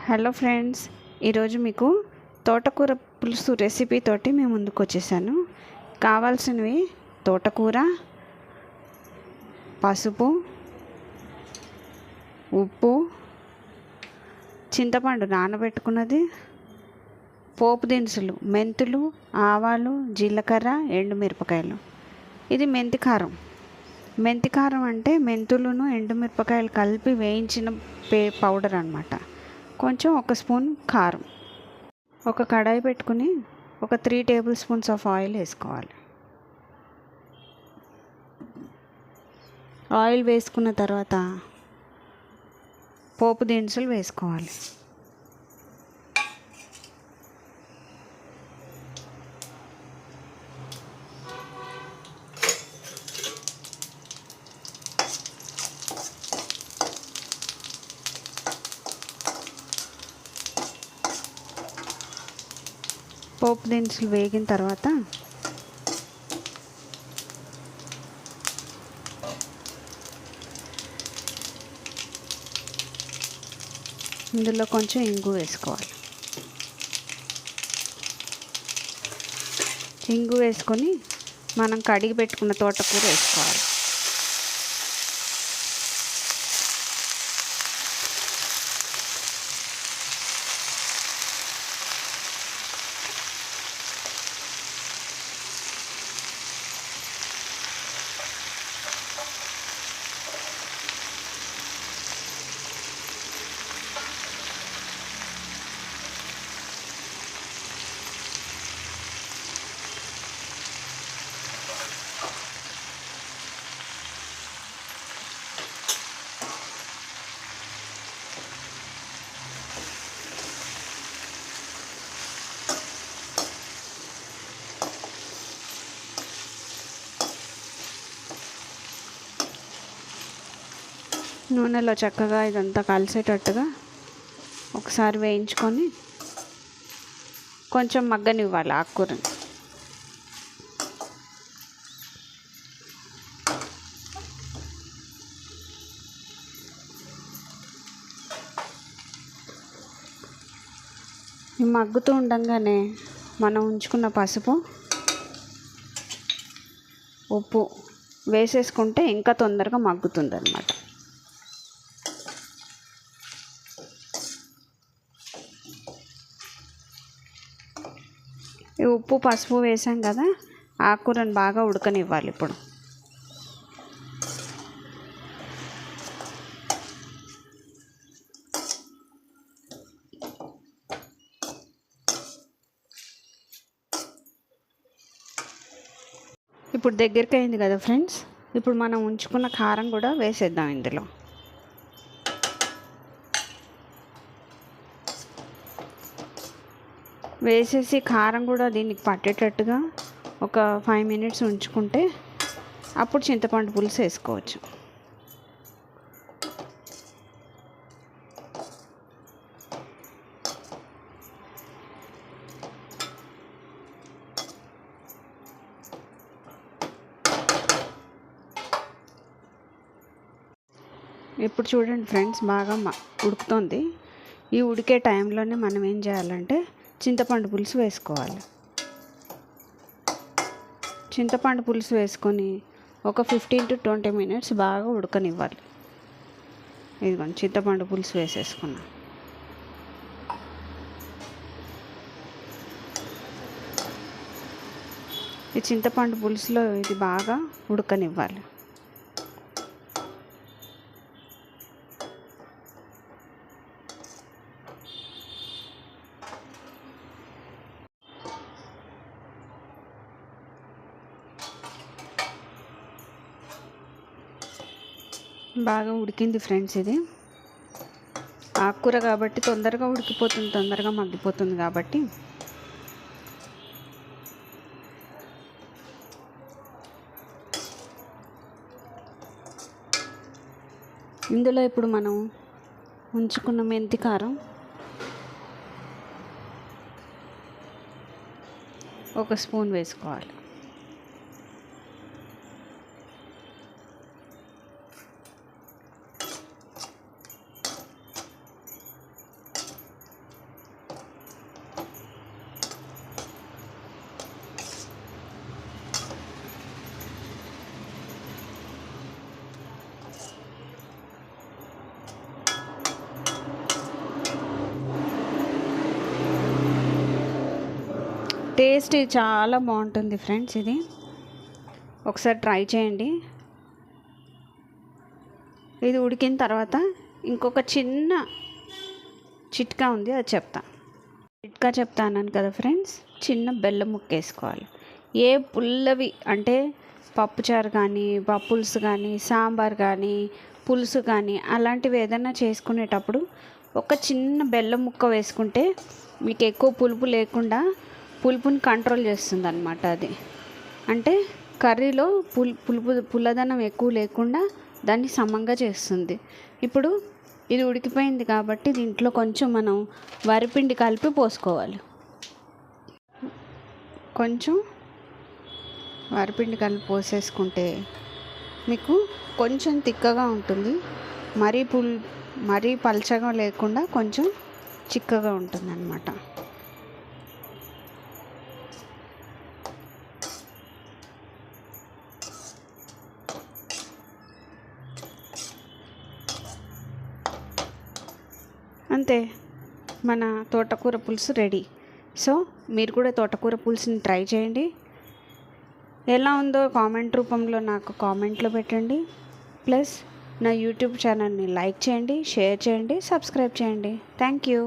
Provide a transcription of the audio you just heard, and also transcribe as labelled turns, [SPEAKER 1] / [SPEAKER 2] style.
[SPEAKER 1] Hello friends, ఈరోజు మీకు తోటకూర పులుసు రెసిపీ తోటి మేము ముందుకు వచ్చేసాను. కావాల్సినవి తోటకూర, పసుపు, ఉప్పు, చింతపండు నానబెట్టుకున్నది, పోపు దినుసులు మెంతులు, ఆవాలు, జీలకర్ర, ఎండుమిరపకాయలు. ఇది మెంతి కారం అంటే మెంతులను ఎండుమిరపకాయలు కలిపి వేయించిన పౌడర్ అన్నమాట. కొంచెం ఒక స్పూన్ కారం. ఒక కడాయి పెట్టుకుని ఒక 3 టేబుల్ స్పూన్స్ ఆఫ్ ఆయిల్ వేసుకోవాలి. ఆయిల్ వేసుకున్న తర్వాత పోపు దినుసులు వేసుకోవాలి. పోపు దినుసులు వేగిన తర్వాత ఇందులో కొంచెం ఇంగు వేసుకోవాలి. ఇంగు వేసుకొని మనం కడిగి పెట్టుకున్న తోటకూర వేసుకోవాలి. నూనెలో చక్కగా ఇదంతా కలిసేటట్టుగా ఒకసారి వేయించుకొని కొంచెం మగ్గనివ్వాలి ఆకుకూరని. మగ్గుతూ ఉండగానే మనం ఉంచుకున్న పసుపు, ఉప్పు వేసేసుకుంటే ఇంకా తొందరగా మగ్గుతుంది అన్నమాట. ఈ ఉప్పు పసుపు వేసాం కదా, ఆకుకూరను బాగా ఉడకనివ్వాలి. ఇప్పుడు దగ్గరికి అయింది కదా ఫ్రెండ్స్, ఇప్పుడు మనం ఉంచుకున్న కారం కూడా వేసేద్దాం ఇందులో. వేసేసి కారం కూడా దీనికి పట్టేటట్టుగా ఒక 5 మినిట్స్ ఉంచుకుంటే అప్పుడు చింతపండు పులుసు వేసుకోవచ్చు. ఇప్పుడు చూడండి ఫ్రెండ్స్, బాగా ఉడుకుతుంది. ఈ ఉడికే టైంలోనే మనం ఏం చేయాలంటే చింతపండు పులుసు వేసుకోవాలి. చింతపండు పులుసు వేసుకొని ఒక 15 to 20 మినిట్స్ బాగా ఉడకనివ్వాలి. ఇదిగోండి, చింతపండు పులుసు వేసేసుకున్నాం. ఈ చింతపండు పులుసులో ఇది బాగా ఉడకనివ్వాలి. బాగా ఉడికింది ఫ్రెండ్స్. ఇది ఆకుకూర కాబట్టి తొందరగా ఉడికిపోతుంది, తొందరగా మగ్గిపోతుంది. కాబట్టి ఇందులో ఇప్పుడు మనం ఉంచుకున్న మెంతి కారం ఒక స్పూన్ వేసుకోవాలి. టేస్ట్ చాలా బాగుంటుంది ఫ్రెండ్స్. ఇది ఒకసారి ట్రై చేయండి. ఇది ఉడికిన తర్వాత ఇంకొక చిన్న చిట్కా ఉంది, అది చెప్తాను కదా ఫ్రెండ్స్. చిన్న బెల్లం ముక్క వేసుకోవాలి. ఏ పుల్లవి అంటే పప్పుచారు కానీ, పులుసు కానీ, సాంబార్ కానీ, పులుసు కానీ అలాంటివి ఏదైనా చేసుకునేటప్పుడు ఒక చిన్న బెల్లం ముక్క వేసుకుంటే మీకు ఎక్కువ పులుపు లేకుండా పులుపుని కంట్రోల్ చేస్తుంది అన్నమాట. అది అంటే కర్రీలో పుల్లదనం ఎక్కువ లేకుండా దాన్ని సమంగా చేస్తుంది. ఇప్పుడు ఇది ఉడికిపోయింది కాబట్టి దీంట్లో కొంచెం మనం వరిపిండి కలిపి పోసుకోవాలి. కొంచెం వరిపిండి కలిపి పోసేసుకుంటే మీకు కొంచెం తిక్కగా ఉంటుంది. మరీ పల్చగా లేకుండా కొంచెం చిక్కగా ఉంటుంది అన్నమాట. అంతే, మన తోటకూర పులుసు రెడీ. సో మీరు కూడా తోటకూర పులుసుని ట్రై చేయండి. ఎలా ఉందో కామెంట్ రూపంలో నాకు కామెంట్లో పెట్టండి. ప్లస్ నా యూట్యూబ్ ఛానల్ని లైక్ చేయండి, షేర్ చేయండి, సబ్స్క్రైబ్ చేయండి. Thank you.